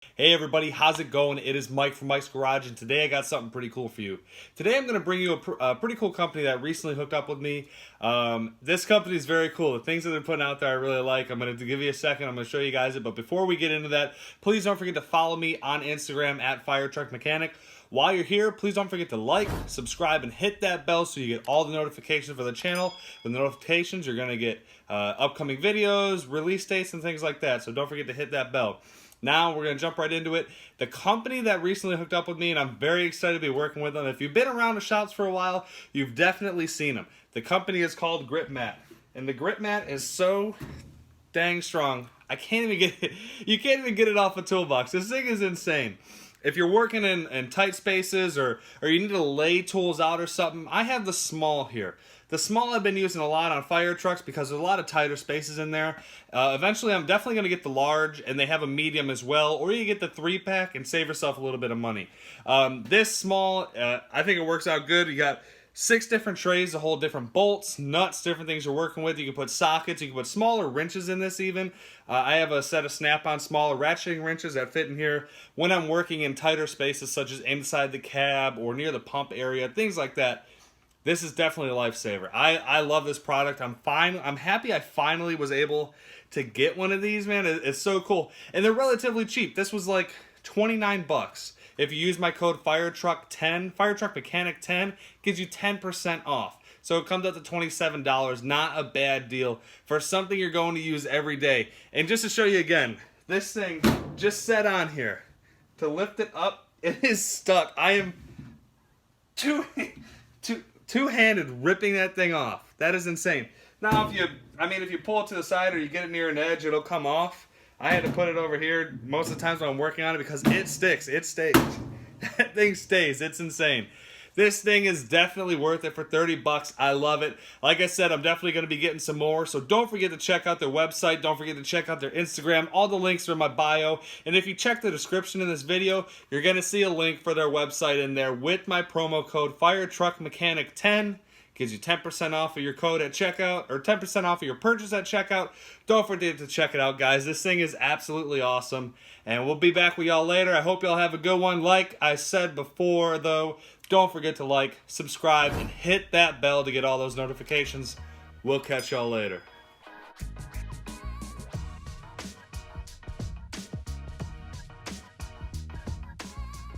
Hey everybody, how's it going? It is Mike from Mike's Garage, and today I got something pretty cool for you. Today I'm going to bring you a pretty cool company that recently hooked up with me. This company is very cool. The things that they're putting out there I really like. I'm going to give you a second. I'm going to show you guys it. But before we get into that, please don't forget to follow me on Instagram at FireTruckMechanic. While you're here, please don't forget to like, subscribe, and hit that bell so you get all the notifications for the channel. With the notifications, you're going to get upcoming videos, release dates, and things like that. So don't forget to hit that bell. Now we're going to jump right into it. The company that recently hooked up with me, and I'm very excited to be working with them. If you've been around the shops for a while, you've definitely seen them. The company is called Grypmat. And the Grypmat is so dang strong. I can't even get it. You can't even get it off a toolbox. This thing is insane. If you're working in tight spaces or you need to lay tools out or something, I have the small here. The small I've been using a lot on fire trucks because there's a lot of tighter spaces in there. Eventually, I'm definitely going to get the large, and they have a medium as well. Or you get the 3-pack and save yourself a little bit of money. This small, I think it works out good. You got 6 different trays to hold different bolts, nuts, different things you're working with. You can put sockets. You can put smaller wrenches in this even. I have a set of snap-on smaller ratcheting wrenches that fit in here when I'm working in tighter spaces such as inside the cab or near the pump area, things like that. This is definitely a lifesaver. I love this product. I'm happy I finally was able to get one of these, man. It's so cool. And they're relatively cheap. This was like 29 bucks. If you use my code FireTruck10, FireTruckMechanic10, gives you 10% off. So it comes up to $27. Not a bad deal for something you're going to use every day. And just to show you again, this thing just set on here. To lift it up, it is stuck. I am two-handed ripping that thing off. That is insane. Now, if you pull it to the side or you get it near an edge, it'll come off. I had to put it over here most of the times when I'm working on it because it sticks. It stays. That thing stays. It's insane. This thing is definitely worth it for 30 bucks. I love it. Like I said, I'm definitely going to be getting some more. So don't forget to check out their website. Don't forget to check out their Instagram. All the links are in my bio. And if you check the description in this video, you're going to see a link for their website in there with my promo code FireTruckMechanic10. Gives you 10% off of your code at checkout, or 10% off of your purchase at checkout. Don't forget to check it out, guys. This thing is absolutely awesome. And we'll be back with y'all later. I hope y'all have a good one. Like I said before, though, don't forget to like, subscribe, and hit that bell to get all those notifications. We'll catch y'all later.